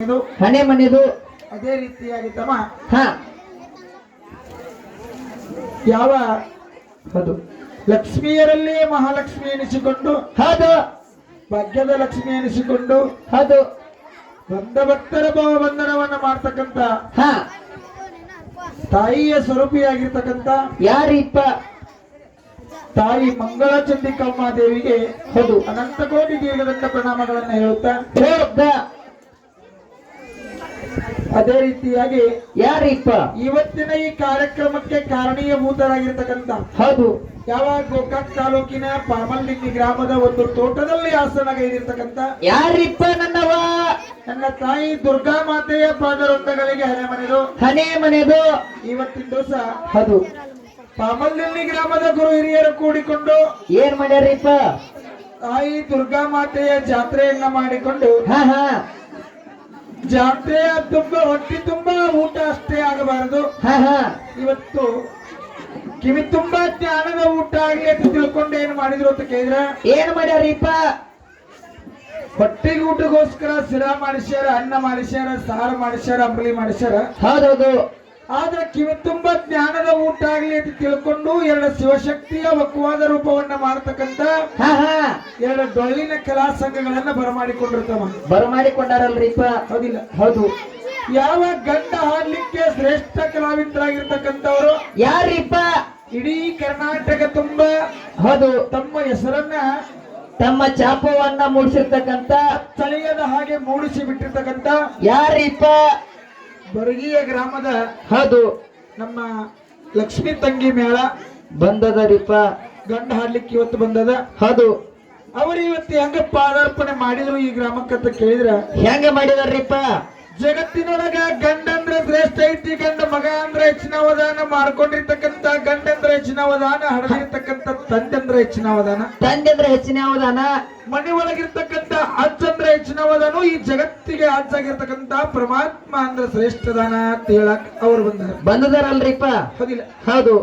ಹಣೆ ಮನೆದು ಅದೇ ರೀತಿಯಾಗಿ ತಮ್ಮ ಹಾ ಯಾವ ಹೌದು ಲಕ್ಷ್ಮಿಯರಲ್ಲೇ ಮಹಾಲಕ್ಷ್ಮಿ ಎನಿಸಿಕೊಂಡು ಹೌದು ಭಾಗ್ಯದ ಲಕ್ಷ್ಮಿ ಎನಿಸಿಕೊಂಡು ಹೌದು ಬಂದ ಭಕ್ತರ ಭಾವ ಬಂಧನವನ್ನ ಮಾಡ್ತಕ್ಕಂತ ಹಾ ತಾಯಿಯ ಸ್ವರೂಪಿಯಾಗಿರ್ತಕ್ಕಂತ ಯಾರಿಪ್ಪ ತಾಯಿ ಮಂಗಳ ಚಂದಿಕಮ್ಮ ದೇವಿಗೆ ಹೌದು ಅನಂತ ಕೋಟಿ ದೀರ್ಘದಂಡ ಪ್ರಣಾಮಗಳನ್ನ ಹೇಳುತ್ತಾ ಹೇಳ್ದ ಅದೇ ರೀತಿಯಾಗಿ ಯಾರಿಪ್ಪ ಇವತ್ತಿನ ಈ ಕಾರ್ಯಕ್ರಮಕ್ಕೆ ಕಾರಣೀಯಭೂತರಾಗಿರ್ತಕ್ಕಂತ ಹೌದು ಯಾವ ಗೋಕಾಕ್ ತಾಲೂಕಿನ ಪಾಮಲ್ದಿನ್ನಿ ಗ್ರಾಮದ ಒಂದು ತೋಟದಲ್ಲಿ ಆಸನಗೈದಿರ್ತಕ್ಕಂತ ಯಾರಿಪ್ಪ ನನ್ನವ ನನ್ನ ತಾಯಿ ದುರ್ಗಾ ಮಾತೆಯ ಪಾದರೊಂದಗಳಿಗೆ ಹಣೆ ಮನೆದು ಇವತ್ತಿನ ದಿವಸ ಹೌದು ಪಾಮಲ್ದಿನ್ನಿ ಗ್ರಾಮದ ಗುರು ಹಿರಿಯರು ಕೂಡಿಕೊಂಡು ಏನ್ ಮಾಡ್ಯಾರಿಪ್ಪ ತಾಯಿ ದುರ್ಗಾ ಮಾತೆಯ ಜಾತ್ರೆಯನ್ನ ಮಾಡಿಕೊಂಡು ಹಾ ಹಾ ಜಾತ್ರೆಯ ಹೊಟ್ಟಿ ತುಂಬಾ ಊಟ ಅಷ್ಟೇ ಆಗಬಾರದು ಹಾ ಹಾ ಇವತ್ತು ಕಿವಿ ತುಂಬಾ ಜ್ಞಾನದ ಊಟ ಆಗ್ಲಿ ಅಂತ ತಿಳ್ಕೊಂಡು ಏನ್ ಮಾಡಿದ್ರು ಅಂತ ಕೇಳಿದ್ರ ಏನ್ ಮಾಡ್ಯಾರಿಪ್ಪ ಹೊಟ್ಟೆಗೆ ಊಟಗೋಸ್ಕರ ಸಿರಾ ಮಾಡಿಸ್ಯಾರ, ಅನ್ನ ಮಾಡಿಸ್ಯಾರ, ಸಾರು ಮಾಡಿಸ್ಯಾರ, ಅಂಬಲಿ ಮಾಡಿಸ್ಯಾರ. ಹೌದೌದು ಆದ್ರೆ ಕಿವಿ ತುಂಬಾ ಜ್ಞಾನದ ಊಟ ಆಗ್ಲಿ ಅಂತ ತಿಳ್ಕೊಂಡು ಎರಡು ಶಿವಶಕ್ತಿಯ ವಕ್ವಾದ ರೂಪವನ್ನ ಮಾಡತಕ್ಕಂತ ಹಾ ಹಾ ಎರಡು ಡೊಳ್ಳಿನ ಕಲಾ ಸಂಘಗಳನ್ನ ಬರಮಾಡಿಕೊಂಡಿರ್ತಾವ. ಬರಮಾಡಿಕೊಂಡಾರಲ್ರಿಪ್ಪ ಹೌದಿಲ್ಲ? ಹೌದು ಯಾವ ಗಂಡ ಹಾಡ್ಲಿಕ್ಕೆ ಶ್ರೇಷ್ಠ ಕಲಾವಿದರಾಗಿರ್ತಕ್ಕಂಥವ್ರು ಯಾರಿಪ್ಪ ಇಡೀ ಕರ್ನಾಟಕ ತುಂಬಾ ಹೌದು ತಮ್ಮ ಹೆಸರನ್ನ ತಮ್ಮ ಚಾಪವನ್ನ ಮೂಡಿಸಿರ್ತಕ್ಕಂತ ತಳೆಯದ ಹಾಗೆ ಮೂಡಿಸಿ ಬಿಟ್ಟಿರ್ತಕ್ಕಂತ ಯಾರಿಪ್ಪ ಬರಗೀಯ ಗ್ರಾಮದ ಹೌದು ನಮ್ಮ ಲಕ್ಷ್ಮೀ ತಂಗಿ ಮೇಳ ಬಂದದರಿಪ್ಪ ಗಂಡ ಹಾಡ್ಲಿಕ್ಕೆ ಇವತ್ತು ಬಂದದ. ಹೌದು ಅವರು ಇವತ್ತು ಹೆಂಗ ಪಾದಾರ್ಪಣೆ ಮಾಡಿದ್ರು ಈ ಗ್ರಾಮಕ್ಕಂತ ಕೇಳಿದ್ರ ಹೆಂಗ ಮಾಡಿದಾರ್ರಿಪ್ಪ ಜಗತ್ತಿನೊಳಗ ಗಂಡ ಅಂದ್ರೆ ಶ್ರೇಷ್ಠ ಐತಿ, ಗಂಡ ಮಗ ಅಂದ್ರೆ ಹೆಚ್ಚಿನ ಅವದಾನ, ಮಾಡ್ಕೊಂಡಿರ್ತಕ್ಕಂತ ಗಂಡ ಅಂದ್ರೆ ಹೆಚ್ಚಿನ ಅವದಾನ, ಹಡದಿರ್ತಕ್ಕಂತ ತಂದೆ ಅಂದ್ರೆ ಹೆಚ್ಚಿನ ಅವದಾನ, ತಂದೆ ಅಂದ್ರೆ ಹೆಚ್ಚಿನ ಅವದಾನ, ಮನೆ ಒಳಗಿರ್ತಕ್ಕಂತ ಅಜ್ಜ ಅಂದ್ರೆ ಹೆಚ್ಚಿನ ಅವದಾನು, ಈ ಜಗತ್ತಿಗೆ ಅಜ್ಜಾಗಿರ್ತಕ್ಕಂತ ಪರಮಾತ್ಮ ಅಂದ್ರೆ ಶ್ರೇಷ್ಠದಾನ ಅಂತ ಹೇಳಕ್ ಅವ್ರು ಬಂದದಾರಲ್ರಿಪ್ಪ. ಹೌದಿಲ್ಲ? ಹೌದು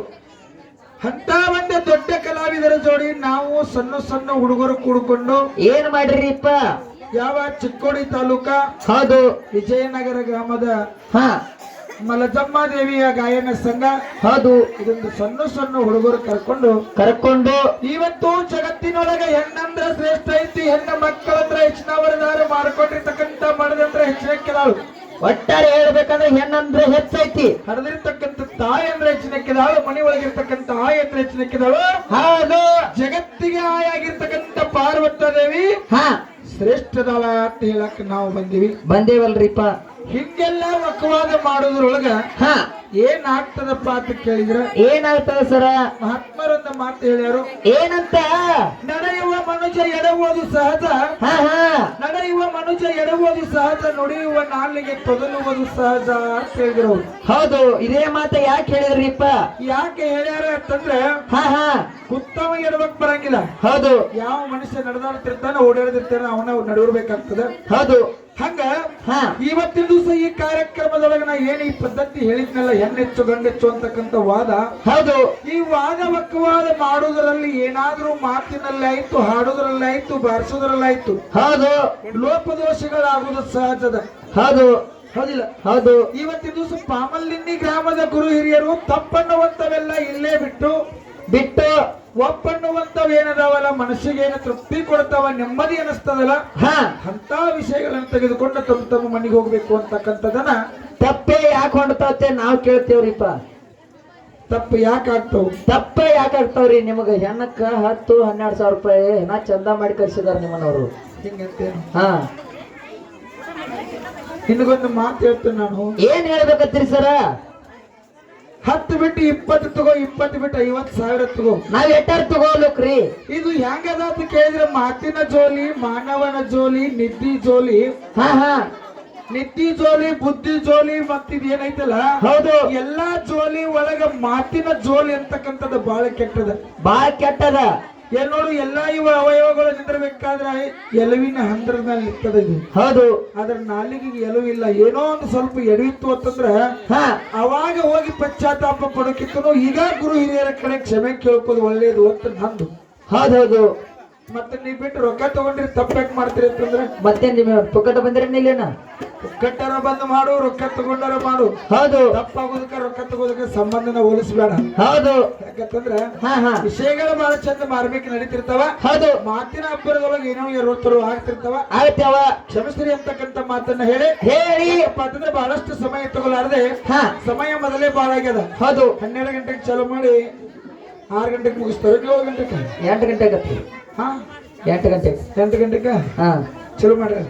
ಅಂತ ಒಂದು ದೊಡ್ಡ ಕಲಾವಿದರ ಜೋಡಿ ನಾವು ಸಣ್ಣ ಸಣ್ಣ ಹುಡುಗರು ಕೂಡಿಕೊಂಡು ಏನ್ ಮಾಡ್ರಿಪ್ಪ ಯಾವ ಚಿಕ್ಕೋಡಿ ತಾಲೂಕ ಹೌದು ವಿಜಯನಗರ ಗ್ರಾಮದ ಹಾ ಮಲಜಮ್ಮ ದೇವಿಯ ಗಾಯನ ಸಂಘ ಹೌದು ಇದೊಂದು ಸಣ್ಣ ಸಣ್ಣ ಹುಡುಗರು ಕರ್ಕೊಂಡು ಇವತ್ತು ಜಗತ್ತಿನೊಳಗ ಹೆಣ್ಣಂದ್ರ ಶ್ರೇಷ್ಠ ಐತಿ, ಹೆಣ್ಣ ಮಕ್ಕಳಂದ್ರ ಹೆಚ್ಚಿನವರದಾರು ಮಾಡ್ಕೊಂಡಿರ್ತಕ್ಕಂತ ಮಡದಂದ್ರ ಹೆಚ್ಚಿನಕ್ಕಿದಾಳು, ಒಟ್ಟಾರೆ ಹೇಳ್ಬೇಕಂದ್ರೆ ಹೆಣ್ಣಂದ್ರೆ ಹೆಚ್ಚೈತಿ, ಹಡದಿರ್ತಕ್ಕಂಥ ತಾಯಿ ಅಂದ್ರೆ ಹೆಚ್ಚಿನಕ್ಕಿದಾಳು, ಮನೆ ಒಳಗಿರ್ತಕ್ಕಂಥ ಆಯಿ ಅಂದ್ರೆ ಹೆಚ್ಚಿನಕ್ಕಿದಾಳು. ಹೌದು ಜಗತ್ತಿಗೆ ಆಯಾಗಿರ್ತಕ್ಕಂಥ ಪಾರ್ವತ ದೇವಿ ಹಾ ಶ್ರೇಷ್ಠದಾಳ ಅಂತ ಹೇಳಕ್ ನಾವು ಬಂದೇವಲ್ರಿಪ್ಪ. ಹಿಂಗೆಲ್ಲ ವಕವಾದ ಮಾಡೋದ್ರೊಳಗ ಹಾ ಏನಾಗ್ತದಪ್ಪ ಅಂತ ಕೇಳಿದ್ರ ಏನಾಗ್ತದ ಸರ ಮಹಾತ್ಮರೊಂದ ಮಾತು ಹೇಳ್ಯಾರು. ಏನಂತ ನಡೆಯುವ ಮನುಜ ಎಡವುದು ಸಹಜ, ಹಾ ಹಾ ನಡೆಯುವ ಮನುಜ ಎಡವುದು ಸಹಜ, ನುಡಿಯುವ ನಾಲಿಗೆ ತೊದಲುವುದು ಸಹಜ ಅಂತ ಹೇಳಿದ್ರು. ಹೌದು ಇದೇ ಮಾತ ಯಾಕೆ ಹೇಳಿದ್ರಿಪ್ಪ? ಯಾಕೆ ಹೇಳ್ಯಾರ ಅಂತಂದ್ರೆ ಹಾ ಹಾ ಉತ್ತಮ ಎಡವಕ್ ಬರಂಗಿಲ್ಲ. ಹೌದು ಯಾವ ಮನುಷ್ಯ ನಡೆದಾಡ್ತಿರ್ತಾನ ಓಡಾಡ್ತಿರ್ತಾನ ಅವನ ನಡಿರ್ಬೇಕಾಗ್ತದ. ಹೌದು ಹಂಗ ಹಾ ಇವತ್ತಿನ ದಿವಸ ಈ ಕಾರ್ಯಕ್ರಮದೊಳಗ ನಾ ಏನ್ ಈ ಪದ್ಧತಿ ಹೇಳಿದ್ನಲ್ಲ, ಹೆಣ್ಣೆಚ್ಚು ಗಂಡೆಚ್ಚು ಅಂತಕ್ಕಂಥ ವಾದ, ಹೌದು ಈ ವಾದ ವಕ್ಕವಾದ ಮಾಡುವುದರಲ್ಲಿ ಏನಾದ್ರೂ ಮಾತಿನಲ್ಲಿ ಆಯ್ತು, ಹಾಡುವುದರಲ್ಲಿ ಆಯ್ತು, ಬಾರಿಸೋದ್ರಲ್ಲಾಯ್ತು ಹೌದು ಲೋಪದೋಷಗಳಾಗುವುದು ಸಹಜದ. ಹೌದು ಹೌದಿಲ್ಲ? ಹೌದು ಇವತ್ತಿನ ದಿವಸ ಪಾಮಲ್ದಿನ್ನಿ ಗ್ರಾಮದ ಗುರು ಹಿರಿಯರು ತಪ್ಪನ್ನುವಂತವೆಲ್ಲ ಇಲ್ಲೇ ಬಿಟ್ಟು ಒಪ್ಪನ್ನುವಂತವೇನದಾವಲ್ಲ, ಮನಸ್ಸಿಗೇನು ತೃಪ್ತಿ ಕೊಡ್ತಾವ, ನೆಮ್ಮದಿ ಅನಿಸ್ತದಲ್ಲ, ಹಾ ಅಂತ ವಿಷಯಗಳನ್ನು ತೆಗೆದುಕೊಂಡು ತಮ್ಮ ಮನೆಗೆ ಹೋಗ್ಬೇಕು ಅಂತಕ್ಕಂಥದನ್ನ ತಪ್ಪೇ ಯಾಕೆ ಹೊಂಡ್ತಾವತ್ತೆ ನಾವು ಕೇಳ್ತೇವ್ರಿಪ್ಪ. ತಪ್ಪು ಯಾಕಾಗ್ತಾವ? ತಪ್ಪೇ ಯಾಕಾಗ್ತಾವ್ರಿ? ನಿಮಗ ಹೆಣ್ಣಕ್ಕ 10-12 ಸಾವಿರ ರೂಪಾಯಿ ಹೆಣ ಚಂದ ಮಾಡಿ ಕಳ್ಸಿದಾರ ನಿಮ್ಮನವರು. ಹಿಂಗಂತೆ ಹಾ ನಿನಗೊಂದು ಮಾತು ಹೇಳ್ತೇನೆ ನಾನು. ಏನ್ ಹೇಳ್ಬೇಕತ್ತೀರಿ ಸರ? 10 ಬಿಟ್ಟು 20 ತಗೋ, 20 ಬಿಟ್ಟು 50,000 ತಗೋ. ನಾವ್ ಎಟ್ಟಾರ ತಗೋಲಕ್ರಿ? ಇದು ಹೆಂಗದ ಅಂತ ಕೇಳಿದ್ರೆ ಮಾತಿನ ಜೋಲಿ, ಮಾನವನ ಜೋಲಿ, ನಿದ್ದಿ ಜೋಲಿ, ಹಾ ಹಾ ನಿದ್ದಿ ಜೋಲಿ, ಬುದ್ಧಿ ಜೋಲಿ, ಮತ್ತಿದ್ ಏನೈತಲ್ಲ ಹೌದು ಎಲ್ಲಾ ಜೋಲಿ ಒಳಗ ಮಾತಿನ ಜೋಲಿ ಅಂತಕ್ಕಂಥದ್ದು ಬಹಳ ಕೆಟ್ಟದ, ಬಾಳ ಕೆಟ್ಟದ. ಏನ್ ನೋಡು, ಎಲ್ಲಾ ಇವ ಅವಯವಗಳು ನಿಂದಿರ್ಬೇಕಾದ್ರೆ ಎಲುವಿನ ಹಂದ್ರದ ಮೇಲೆ ನಿಂತದ ಇದು. ಹೌದು ಆದ್ರೆ ನಾಲಿಗೆಗೆ ಎಲುವಿಲ್ಲ. ಏನೋ ಒಂದು ಸ್ವಲ್ಪ ಎಡವಿತ್ತು ಅಂತಂದ್ರ ಹಾ ಅವಾಗ ಹೋಗಿ ಪಶ್ಚಾತ್ತಾಪ ಪಡೋಕಿತ್ತು ಈಗ ಗುರು ಹಿರಿಯರ ಕಡೆ ಕ್ಷಮೆ ಕೇಳ್ಕೋದು ಒಳ್ಳೇದು ಅಂತ ನಂದು. ಹೌದೌದು ಮತ್ತೆ ನೀವ್ ಬಿಟ್ಟು ರೊಕ್ಕ ತಗೊಂಡ್ರಿ ತಪ್ಪಾಕ್ ಮಾಡ್ತೀರಿ ಅಂತಂದ್ರ ಮತ್ತೆ ನಿಮ್ಮ ಪುಕ್ಕಟ ಬಂದ್ರೆ ಇಲ್ಲೇನ ಕಟ್ಟಾರ ಬಂದು ಮಾಡು ರೊಕ್ಕ ತಗೊಂಡಾರ ಮಾಡು. ಹೌದು ತಪ್ಪಾಗೋದಕ್ಕ ರೊಕ್ಕ ತಗೋದಕ್ಕ ಸಂಬಂಧನ ಹೋಲಿಸ್ಬೇಡ. ಹೌದು ಯಾಕಂತಂದ್ರ ಹಾ ಹಾ ವಿಷಯಗಳು ಬಹಳ ಚಂದ ಮಾರ್ಬೇಕು ನಡೀತಿರ್ತಾವ. ಹೌದು ಮಾತಿನ ಅಬ್ಬರದೊಳಗೆ ಏನೋ ಇರುತ್ತರು ಆಗ್ತಿರ್ತಾವ. ಆಯ್ತವ ಕ್ಷಮಿಸ್ರಿ ಅಂತಕ್ಕಂತ ಮಾತನ್ನ ಹೇಳಿ ಅಂತಂದ್ರೆ ಬಹಳಷ್ಟು ಸಮಯ ತಗೊಲಾರದೆ ಹಾ ಸಮಯ ಮೊದಲೇ ಬಹಳ ಆಗ್ಯದ. ಹೌದು 12 ಗಂಟೆಗೆ ಚಾಲು ಮಾಡಿ 6 ಗಂಟೆಗೆ ಮುಗಿಸ್ತಾರೆ. 7 ಗಂಟೆಗೆ 8 ಗಂಟೆ ಆಗತ್ತೆ. ಹಾ 8 ಗಂಟೆ 8 ಗಂಟೆಗೆ ಹಾ ಚಲೋ ಮಾಡ್ರಿ.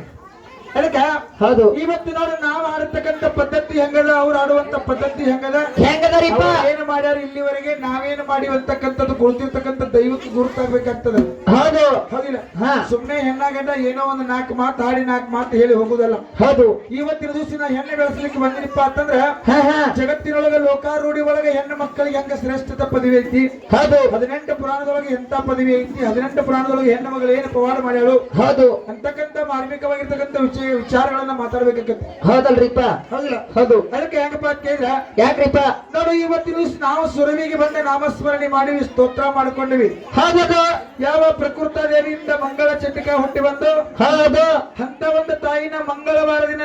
ಅದಕ್ಕ ಹೌದು ಇವತ್ತು ನೋಡಿ ನಾವು ಆಡತಕ್ಕಂತ ಪದ್ಧತಿ ಹೆಂಗದ, ಅವ್ರು ಆಡುವಂತ ಪದ್ಧತಿ ಹೆಂಗದ, ಹೆಂಗದರಿಪ್ಪ ಅವ್ರು ಏನು ಮಾಡ್ಯಾರ ಇಲ್ಲಿವರೆಗೆ, ನಾವೇನು ಮಾಡಿವಿ ಅಂತಕ್ಕಂಥದ್ದು ಗುರುತಿರ್ತಕ್ಕಂಥ ದೈವಕ್ಕೆ ಗುರುತಾಗ್ಬೇಕಾಗ್ತದ. ಹೌದು ಹೌದಿಲ್ಲ? ಹಾ ಸುಮ್ನೆ ಹೆಣ್ಣಾಗದ ಏನೋ ಒಂದು 4 ಮಾತು ಹಾಡಿ 4 ಮಾತು ಹೇಳಿ ಹೋಗುದಲ್ಲ. ಹೌದು ಇವತ್ತಿನ ದಿವಸ ನಾ ಹೆಣ್ಣೆ ಬೆಳೆಸಲಿಕ್ಕೆ ಬಂದಿನಪ್ಪ ಅಂತಂದ್ರ ಹಾ ಹಾ ಜಗತ್ತಿನೊಳಗ ಲೋಕಾರೂಢಿ ಒಳಗೆ ಹೆಣ್ಣು ಮಕ್ಕಳಿಗೆ ಹೆಂಗ ಶ್ರೇಷ್ಠತ ಪದವಿ ಐತಿ. ಹೌದು 18 ಪುರಾಣದೊಳಗೆ ಎಂತ ಪದವಿ ಐತಿ, 18 ಪುರಾಣದೊಳಗೆ ಹೆಣ್ಣು ಮಗಳು ಏನು ಪವಾಡ ಮಾಡ್ಯಾಳು ಹೌದು ಅಂತಕ್ಕಂಥ ಮಾರ್ಮಿಕವಾಗಿರ್ತಕ್ಕಂಥ ವಿಚಾರಗಳನ್ನ ಮಾತಾಡ್ಬೇಕಾಗತ್ತೆ. ಹೌದಲ್ರಿಪ್ಪ ಹೌದಿಲ್ಲ? ಹೌದು ಅದಕ್ಕೆ ಹೆಂಗಪ್ಪ ಅಂತ ಕೇಳಿದ್ರ ಯಾಕ್ರಿಪ್ಪ ನೋಡು ಇವತ್ತಿನ ದಿವಸ ನಾವು ಸುರವಿಗೆ ಬಂದ ನಾಮಸ್ಮರಣೆ ಮಾಡಿವಿ, ಸ್ತೋತ್ರ ಮಾಡ್ಕೊಂಡಿವಿ. ಹೌದು ಯಾವ ಪ್ರಕೃತ ದೇವಿಯಿಂದ ಮಂಗಳ ಚಟಿಕ ಹುಟ್ಟಿ ಬಂದು ಹೌದು ಅಂತ ಒಂದು ತಾಯಿನ ಮಂಗಳವಾರ ದಿನ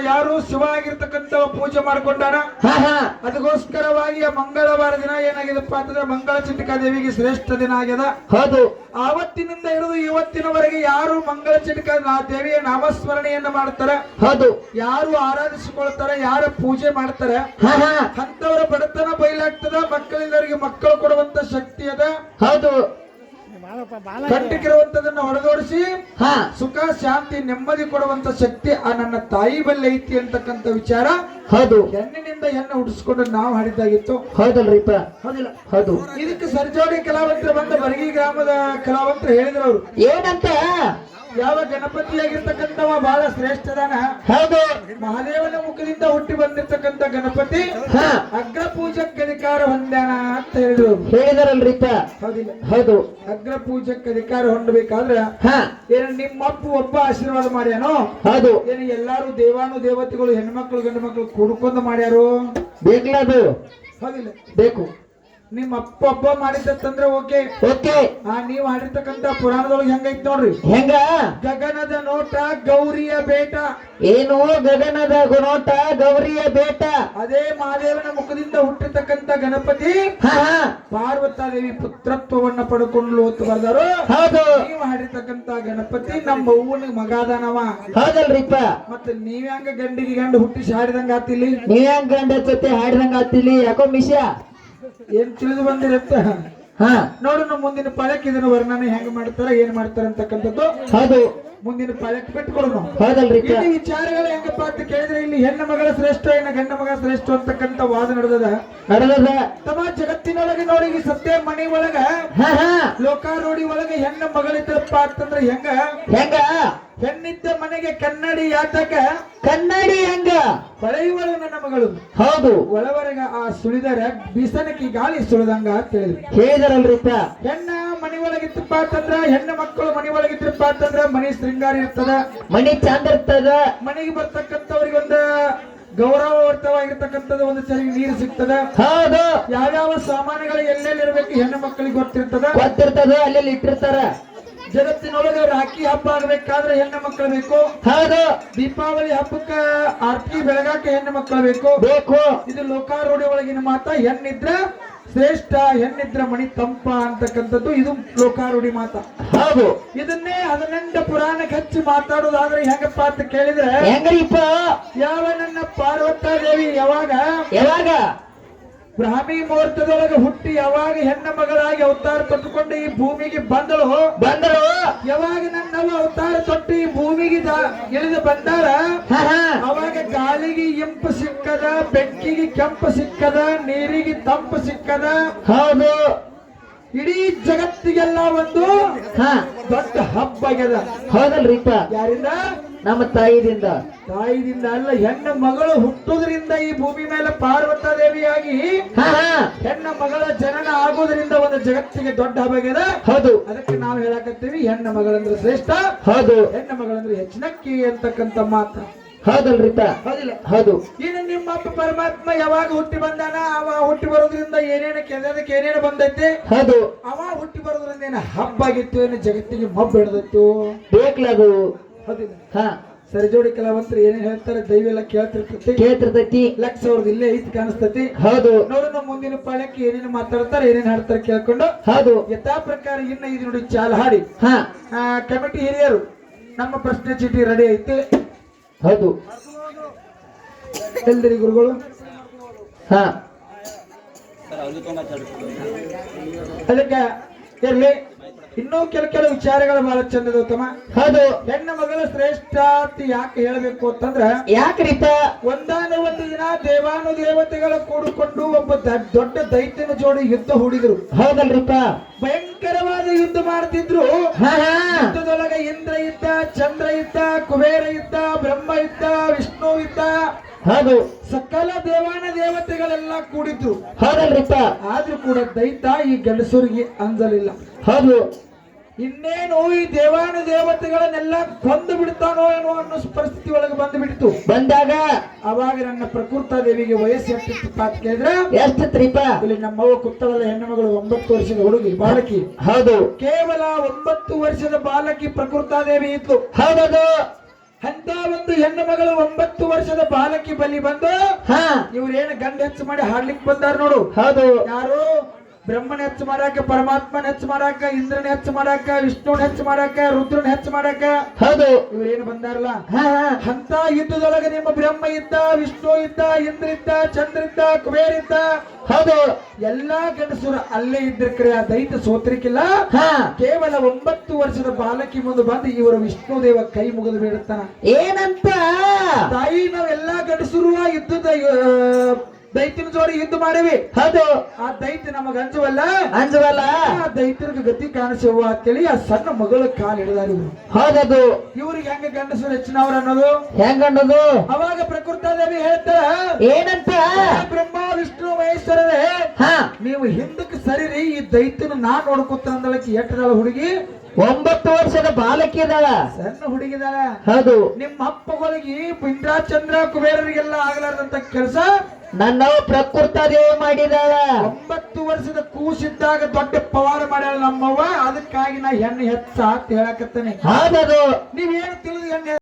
ಯಾರು ಶಿವ ಆಗಿರ್ತಕ್ಕಂಥ ಪೂಜೆ ಮಾಡ್ಕೊಂಡಾರ. ಹಾ ಹಾ ಅದಕ್ಕೋಸ್ಕರವಾಗಿ ಆ ಮಂಗಳವಾರ ದಿನ ಏನಾಗಿದಪ್ಪ ಅಂತಂದ್ರೆ ಮಂಗಳ ಚಟಿಕಾ ದೇವಿಗೆ ಶ್ರೇಷ್ಠ ದಿನ ಆಗ್ಯದ. ಹೌದು ಆವತ್ತಿನಿಂದ ಹಿಡಿದು ಇವತ್ತಿನವರೆಗೆ ಯಾರು ಮಂಗಳ ಚಟಿಕಾ ದೇವಿಯ ನಾಮಸ್ಮರಣೆಯನ್ನ ಮಾಡ್ತಾರ, ಹೌದು ಯಾರು ಆರಾಧಿಸಿಕೊಳ್ತಾರ, ಯಾರ ಪೂಜೆ ಮಾಡ್ತಾರ, ಹಾ ಹಾ ಅಂತವರ ಬಡತನ ಬಯಲಾಗ್ತದ. ಮಕ್ಕಳಿಲ್ಲರಿಗೆ ಮಕ್ಕಳು ಕೊಡುವಂತ ಶಕ್ತಿ ಅದ. ಹೌದು ಕಟ್ಟಿಗಿರುವಂತದನ್ನ ಹೊಡೆದೋಡಿಸಿ ಹಾ ಸುಖ ಶಾಂತಿ ನೆಮ್ಮದಿ ಕೊಡುವಂತ ಶಕ್ತಿ ಆ ನನ್ನ ತಾಯಿ ಬಲ್ಲಿ ಐತಿ ಅಂತಕ್ಕಂಥ ವಿಚಾರ ಹೌದು ಹೆಣ್ಣಿನಿಂದ ಹೆಣ್ಣು ಹುಟ್ಟಿಸ್ಕೊಂಡು ನಾವು ಹಾಡಿದ್ದಾಗಿತ್ತು. ಹೌದಲ್ರಿಪ್ಪ ಹೌದಿಲ್ಲ? ಹೌದು ಇದಕ್ಕೆ ಸರ್ಜೋಡಿ ಕಲಾವಂತರು ಬಂದ ಬರಗಿ ಗ್ರಾಮದ ಕಲಾವಂತರು ಹೇಳಿದ್ರು ಅವರು ಏನಂತ ಯಾವ ಗಣಪತಿಯಾಗಿರ್ತಕ್ಕಂಥವ ಬಹಳ ಶ್ರೇಷ್ಠದಾನ. ಹೌದು ಮಹಾದೇವನ ಮುಖದಿಂದ ಹುಟ್ಟಿ ಬಂದಿರ್ತಕ್ಕಂಥ ಗಣಪತಿ ಹಾ ಅಗ್ರ ಪೂಜಕ್ಕೆ ಅಧಿಕಾರ ಹೊಂದ್ಯಾನ ಅಂತ ಹೇಳಿದ್ರು. ಹೇಳಿದಾರಲ್ರಿಪ್ಪ ಹೌದಿಲ್ಲ? ಹೌದು ಅಗ್ರ ಪೂಜಕ್ಕೆ ಅಧಿಕಾರ ಹೊಂದಬೇಕಾದ್ರ ಹಾ ಏನು ನಿಮ್ಮಪ್ಪ ಒಬ್ಬ ಆಶೀರ್ವಾದ ಮಾಡ್ಯಾನೋ, ಹೌದು ಏನು ಎಲ್ಲಾರು ದೇವಾನು ದೇವತೆಗಳು ಹೆಣ್ಮಕ್ಳು ಗಂಡು ಮಕ್ಳು ಕೂಡ್ಕೊಂಡು ಮಾಡ್ಯಾರು. ಬೇಕಲ್ಲ ಅದು ಹೌದಿಲ್ಲ? ಬೇಕು. ನಿಮ್ಮ ಅಪ್ಪ ಒಬ್ಬ ಮಾಡಿದಂದ್ರೆ ಓಕೆ ಓಕೆ ನೀವು ಹಾಡಿರ್ತಕ್ಕಂಥ ಪುರಾಣದೊಳಗೆ ಹೆಂಗೈತ್ ನೋಡ್ರಿ. ಹೆಂಗ ಗಗನದ ನೋಟ ಗೌರಿಯ ಬೇಟ, ಏನು ಗಗನದ ನೋಟ ಗೌರಿಯ ಬೇಟ, ಅದೇ ಮಹಾದೇವನ ಮುಖದಿಂದ ಹುಟ್ಟಿರ್ತಕ್ಕಂಥ ಗಣಪತಿ ಹಾ ಹಾ ಪಾರ್ವತಾದೇವಿ ಪುತ್ರತ್ವವನ್ನ ಪಡ್ಕೊಂಡು ಅಂತ ಬರ್ದಾರು. ಹೌದು ನೀವು ಹಾಡಿರ್ತಕ್ಕಂಥ ಗಣಪತಿ ನಮ್ಮ ಅವ್ವನ ಮಗಾದಾನವ. ಹೌದಲ್ರಿಪ್ಪ ಮತ್ತೆ ನೀವ್ ಹೆಂಗ ಗಂಡಿಗೆ ಗಂಡು ಹುಟ್ಟಿಸಿ ಹಾಡಿದಂಗ ಆತಿಲ್ಲಿ, ನೀವ್ ಹೆಂಗ್ ಗಂಡ ಜೊತೆ ಹಾಡಿದಂಗ ಆತಿಲಿ ಯಾಕೋ ಮಿಶ್ಯ ಏನ್ ತಿಳಿದು ಬಂದಿರತ್ತ. ಹಾ ನೋಡು ನಮ್ಮ ಮುಂದಿನ ಪಾಳಕ್ ಇದನ್ನ ವರ್ಣನೆ ಹೆಂಗ್ ಮಾಡ್ತಾರ ಏನ್ ಮಾಡ್ತಾರ ಅಂತಕ್ಕಂಥದ್ದು ಹೌದು ಮುಂದಿನ ಪಾಳಕ್ ಬಿಟ್ಕೊಡು ನಾವು. ಹೌದಲ್ರಿಪ್ಪ ಇಲ್ಲಿ ವಿಚಾರಗಳು ಹೆಂಗಪ್ಪ ಅಂತ ಕೇಳಿದ್ರೆ ಇಲ್ಲಿ ಹೆಣ್ಣು ಮಗಳ ಶ್ರೇಷ್ಠ ಏನ ಗಂಡ ಮಗಳ ಶ್ರೇಷ್ಠ ಅಂತಕ್ಕಂಥ ವಾದ ನಡೆದದ. ನಡೆದದ ತಮ್ಮ ಜಗತ್ತಿನೊಳಗೆ ನೋಡಿ ಈ ಸತ್ಯ ಮನಿ ಒಳಗ ಹಾ ಹಾ ಲೋಕಾರೂಢಿ ಒಳಗೆ ಹೆಣ್ಣು ಮಗಳಿದ್ದಪ್ಪ ಅಂತಂದ್ರೆ ಹೆಂಗ ಹೆಂಗ ಹೆಣ್ಣಿದ್ದ ಮನೆಗೆ ಕನ್ನಡಿ ಯಾತಕ ಕನ್ನಡಿ ಹೆಂಗ ಹೊಳೆಯುವಳು ನನ್ನ ಮಗಳು. ಹೌದು ಒಳವರೆಗ ಆ ಸುಳಿದರ ಬಿಸನಕಿ ಗಾಳಿ ಸುಳಿದಂಗ ಅಂತ ಹೇಳಿದ್ರು. ಹೇಳಿದಾರಲ್ರಿಪ್ಪ ಹೆಣ್ಣ ಮನಿ ಒಳಗಿತ್ತಪ್ಪ ಅಂತಂದ್ರ ಹೆಣ್ಣು ಮಕ್ಕಳು ಮನಿ ಒಳಗಿದ್ರಪ್ಪ ಅಂತಂದ್ರ ಮನಿ ಶೃಂಗಾರ ಇರ್ತದ, ಮನಿ ಚಂದ ಇರ್ತದ, ಮನೆಗೆ ಬರ್ತಕ್ಕಂಥವ್ರಿಗೆ ಒಂದು ಗೌರವರ್ತವಾಗಿರ್ತಕ್ಕಂಥದ್ದು ಒಂದು ಸರಿ ನೀರು ಸಿಗ್ತದ. ಹೌದು ಯಾವ್ಯಾವ ಸಾಮಾನುಗಳು ಎಲ್ಲೆಲ್ಲಿ ಇರಬೇಕು ಹೆಣ್ಣು ಮಕ್ಕಳಿಗೆ ಗೊತ್ತಿರ್ತದ. ಗೊತ್ತಿರ್ತದ ಅಲ್ಲೆಲ್ಲಿ ಇಟ್ಟಿರ್ತಾರ. ಜಗತ್ತಿನೊಳಗೆ ರಾಖಿ ಹಬ್ಬ ಆಗ್ಬೇಕಾದ್ರೆ ಹೆಣ್ಣು ಮಕ್ಕಳು ಬೇಕು. ಹೌದು ದೀಪಾವಳಿ ಹಬ್ಬಕ್ಕ ಆರ್ತಿ ಬೆಳಗಾಕ ಹೆಣ್ಣು ಮಕ್ಕಳು ಬೇಕು. ಬೇಕು ಇದು ಲೋಕಾರೂಢಿ ಒಳಗಿನ ಮಾತ. ಹೆಣ್ಣಿದ್ರ ಶ್ರೇಷ್ಠ, ಹೆಣ್ಣಿದ್ರ ಮಣಿ ತಂಪ ಅಂತಕ್ಕಂಥದ್ದು ಇದು ಲೋಕಾರೂಢಿ ಮಾತ. ಹೌದು ಇದನ್ನೇ 18 ಪುರಾಣಕ್ಕೆ ಹಚ್ಚಿ ಮಾತಾಡೋದಾದ್ರೆ ಹೆಂಗಪ್ಪ ಅಂತ ಕೇಳಿದ್ರೆ ಹೆಂಗ್ರಿಪ್ಪ ಯಾವ ನನ್ನ ಪಾರ್ವತಾದೇವಿ ಯಾವಾಗ ಯಾವಾಗ ಬ್ರಾಹ್ಮಿ ಮುಹೂರ್ತದೊಳಗೆ ಹುಟ್ಟಿ ಯಾವಾಗ ಹೆಣ್ಣ ಮಗಳಾಗಿ ಅವತಾರ ತೊಟ್ಟುಕೊಂಡು ಈ ಭೂಮಿಗೆ ಬಂದಳು, ಯಾವಾಗ ನನ್ನವ ಅವತಾರ ತೊಟ್ಟು ಈ ಭೂಮಿಗೆ ಇಳಿದು ಬಂದಾಳ, ಅವಾಗ ಗಾಳಿಗೆ ಇಂಪು ಸಿಕ್ಕದ, ಬೆಂಕಿಗೆ ಕೆಂಪು ಸಿಕ್ಕದ, ನೀರಿಗೆ ತಂಪು ಸಿಕ್ಕದ. ಹೌದು ಇಡೀ ಜಗತ್ತಿಗೆಲ್ಲ ಒಂದು ದೊಡ್ಡ ಹಬ್ಬ ಆಗ್ಯದ. ಹೌದಲ್ರಿಪ್ಪ ಯಾರಿಂದ? ನಮ್ಮ ತಾಯಿದಿಂದ. ತಾಯಿದಿಂದ ಅಲ್ಲ, ಹೆಣ್ಣು ಮಗಳು ಹುಟ್ಟುವುದರಿಂದ ಈ ಭೂಮಿ ಮೇಲೆ ಪಾರ್ವತಾದೇವಿಯಾಗಿ ಹೆಣ್ಣ ಮಗಳ ಜನನ ಆಗೋದ್ರಿಂದ ಒಂದು ಜಗತ್ತಿಗೆ ದೊಡ್ಡ ಹಬ್ಬ ಆಗ್ಯದ. ಹೌದು ಅದಕ್ಕೆ ನಾವು ಹೇಳಕತ್ತೀವಿ ಹೆಣ್ಣ ಮಗಳಂದ್ರೆ ಶ್ರೇಷ್ಠ, ಹೌದು ಹೆಣ್ಣ ಮಗಳಂದ್ರೆ ಹೆಚ್ಚಿನಕ್ಕಿ ಅಂತಕ್ಕಂಥ ಮಾತು. ಹೌದಲ್ರಿಪ್ಪ ಹೌದಿಲ್ಲ? ಹೌದು. ಇನ್ನು ನಿಮ್ಮ ಅಪ್ಪ ಪರಮಾತ್ಮ ಯಾವಾಗ ಹುಟ್ಟಿ ಬಂದಾನ, ಅವ ಹುಟ್ಟಿ ಬರೋದ್ರಿಂದ ಏನೇನು ಕೆದಕ್ಕೆ ಏನೇನು ಬಂದೈತಿ, ಹೌದು. ಅವ ಹುಟ್ಟಿ ಬರೋದ್ರಿಂದ ಏನು ಹಬ್ಬ ಆಗಿತ್ತು, ಏನು ಜಗತ್ತಿಗೆ ಮಬ್ಬ ಹಿಡ್ದತ್ತು, ಬೇಕ್ಲದು. ಹೌದಿಲ್ಲ? ಹಾ ಸರಿಜೋಡಿ ಕಲಾವಂತರು ಏನೇನ್ ಹೇಳ್ತಾರೆ ದೈವ ಎಲ್ಲ ಕೇಳ್ತಿರ್ತೈತಿ, ಕೇಳ್ತಿರ್ತೈತಿ. ಲಕ್ಷ ಅವ್ರದ್ದು ಇಲ್ಲೇ ಐತಿ ಕಾಣಿಸ್ತೈತಿ. ಹೌದು. ನೋಡೋಣ ಮುಂದಿನ ಪಾಳ್ಯಕ್ಕೆ ಏನೇನು ಮಾತಾಡ್ತಾರೆ, ಏನೇನು ಹಾಡ್ತಾರೆ ಕೇಳ್ಕೊಂಡು ಹೌದು. ಯಥಾ ಪ್ರಕಾರ ಇನ್ನ ಇದು ನೋಡಿ ಚಾಲ್ ಹಾಡಿ. ಹಾ ಕಮಿಟಿ ಹಿರಿಯರು ನಮ್ಮ ಪ್ರಶ್ನೆ ಚೀಟಿ ರೆಡಿ ಐತಿ. ಹೌದು. ಎಲ್ದಿರಿ ಗುರುಗಳು? ಹಾ ಅದಕ್ಕೆ ಇರ್ಲಿ. ಇನ್ನೂ ಕೆಲವು ವಿಚಾರಗಳು ಬಹಳ ಚಂದದ ಉತ್ತಮ. ಹೌದು. ಹೆಣ್ಣು ಮಗಳ ಶ್ರೇಷ್ಠಾತಿ ಯಾಕೆ ಹೇಳಬೇಕು ಅಂತಂದ್ರ, ಯಾಕ್ರಿಪ್ಪ? ಒಂದಾನ ಒಂದು ದಿನ ದೇವಾನುದೇವತೆಗಳ ಕೂಡಿಕೊಂಡು ಒಬ್ಬ ದೊಡ್ಡ ದೈತ್ಯನ ಜೋಡಿ ಯುದ್ಧ ಹೂಡಿದ್ರು. ಹೌದಲ್ರಿಪ್ಪ? ಭಯಂಕರವಾದ ಯುದ್ಧ ಮಾಡ್ತಿದ್ರು. ಹಾ ಹಾ ಯುದ್ಧದೊಳಗೆ ಇಂದ್ರ ಇದ್ದ, ಚಂದ್ರ ಇದ್ದ, ಕುಬೇರ ಇದ್ದ, ಬ್ರಹ್ಮ ಇದ್ದ, ವಿಷ್ಣು ಇದ್ದ, ಹೌದು. ಸಕಲ ದೇವಾನ ದೇವತೆಗಳೆಲ್ಲ ಕೂಡಿದ್ರು. ಹೌದಲ್ರಿಪ್ಪ? ಆದ್ರೂ ಕೂಡ ದೈತ ಈ ಗಂಡಸರಿಗೆ ಅಂಜಲಿಲ್ಲ. ಹೌದು. ಇನ್ನೇನು ಈ ದೇವಾನು ದೇವತೆಗಳನ್ನೆಲ್ಲ ಕೊಂದು ಬಿಡ್ತಾನೋ ಏನೋ ಅನ್ನೋ ಪರಿಸ್ಥಿತಿ ಒಳಗೆ ಬಂದು ಬಿಡ್ತು. ಬಂದಾಗ ಅವಾಗ ನನ್ನ ಪ್ರಕೃತ ದೇವಿಗೆ ವಯಸ್ಸು ಎಷ್ಟಿತ್ತು ಅಂತ ಕೇಳಿದ್ರೆ, ಎಷ್ಟಿತ್ರಿಪ್ಪ? ಇಲ್ಲಿ ನಮ್ಮವ್ವ ಕುತ್ತಳದ ಹೆಣ್ಣು ಮಗಳು 9 ವರ್ಷದ ಹುಡುಗಿ ಬಾಲಕಿ. ಹೌದು. ಕೇವಲ 9 ವರ್ಷದ ಬಾಲಕಿ ಪ್ರಕೃತ ದೇವಿ ಇತ್ತು. ಹೌದದು. ಅಂತ ಒಂದು ಹೆಣ್ಣು ಮಗಳು 9 ವರ್ಷದ ಬಾಲಕಿ ಬಲಿ ಬಂದು ಹಾ ಇವ್ರೇನು ಗಂಡ ಹೆಚ್ಚು ಮಾಡಿ ಹಾಡ್ಲಿಕ್ಕೆ ಬಂದಾರ ನೋಡು. ಹೌದು. ಯಾರು ಬ್ರಹ್ಮನ ಹೆಚ್ಚು ಮಾಡಾಕ, ಪರಮಾತ್ಮನ ಹೆಚ್ಚು ಮಾಡಾಕ, ಇಂದ್ರನ ಹೆಚ್ಚು ಮಾಡಾಕ, ವಿಷ್ಣುನ ಹೆಚ್ಚು ಮಾಡಾಕ, ರುದ್ರನ ಹೆಚ್ಚು ಮಾಡಾಕ ಹೌದು. ಇವ್ರೇನು ಬಂದಾರಲ್ಲ. ಹಾ ಹಾ ಅಂತ ಯುದ್ಧದೊಳಗೆ ನಿಮ್ಮ ಬ್ರಹ್ಮ ಇದ್ದ, ವಿಷ್ಣು ಇದ್ದ, ಇಂದ್ರ ಇದ್ದ, ಚಂದ್ರ ಇದ್ದ, ಕುಬೇರ ಇದ್ದ. ಹೌದು. ಎಲ್ಲಾ ಗಂಡಸರು ಅಲ್ಲೇ ಇದ್ರ ಕರೆ ಆ ದೈತ ಸೋತ್ರಿಕಿಲ್ಲ. ಹಾ ಕೇವಲ 9 ವರ್ಷದ ಬಾಲಕಿ ಮುಂದೆ ಬಂದು ಇವರು ವಿಷ್ಣು ದೇವ ಕೈ ಮುಗಿದು ಬೇಡುತ್ತಾನ. ಏನಂತ? ತಾಯಿ ನಾವೆಲ್ಲಾ ಗಂಡಸರು ಆ ಯುದ್ಧದ ದೈತ್ಯನ ಜೋಡಿ ಯುದ್ಧ ಮಾಡೇವಿ. ಹೌದು. ಆ ದೈತ್ಯ ನಮಗ ಅಂಜುವಲ್ಲ, ಅಂಜವಲ್ಲ. ಆ ದೈತ್ಯರಿಗೆ ಗತಿ ಕಾಣಿಸುವ ಅಂತೇಳಿ ಆ ಸಣ್ಣ ಮಗಳ ಕಾಲು ಹಿಡಿದಾರ ಇವ್ರು. ಹೌದದು. ಇವ್ರಿಗೆ ಹೆಂಗ ಗಂಡಸರು ಹೆಚ್ಚಿನವ್ರ ಅನ್ನೋದು. ಹೆಂಗನ್ನೋದು? ಅವಾಗ ಪ್ರಕೃತ ದೇವಿ ಹೇಳ್ತಾರ, ಏನಂತ? ಬ್ರಹ್ಮ ವಿಷ್ಣು ಮಹೇಶ್ವರರೇ, ಹಾ ನೀವು ಹಿಂದಕ್ಕೆ ಸರಿರಿ, ಈ ದೈತ್ಯನ ನಾ ನೋಡ್ಕೊತ ಅಂದಳಕ್ಕೆ ಎಟ್ಟದಾಳ ಹುಡುಗಿ. 9 ವರ್ಷದ ಬಾಲಕಿ ಇದಾಳ. ಸಣ್ಣ ಹುಡುಗಿದಾಳ. ಹೌದು. ನಿಮ್ಮ ಅಪ್ಪಗಳಿಗೆ ಇಂದ್ರ ಚಂದ್ರ ಕುಬೇರರಿಗೆಲ್ಲ ಆಗ್ಲಾರ್ದಂತ ಕೆಲಸ ನನ್ನವ ಪ್ರಕೃತ ದೇವಿ ಮಾಡಿದಾಳ. 9 ವರ್ಷದ ಕೂಸಿದ್ದಾಗ ದೊಡ್ಡ ಪವಾಡ ಮಾಡ್ಯಾಳ ನಮ್ಮವ್ವ. ಅದಕ್ಕಾಗಿ ನಾ ಹೆಣ್ಣು ಹೆಚ್ಚ ಅಂತ ಹೇಳಕತ್ತೇನೆ. ಹೌದದು. ನೀವೇನು ತಿಳಿದು ಹೆಣ್ಣು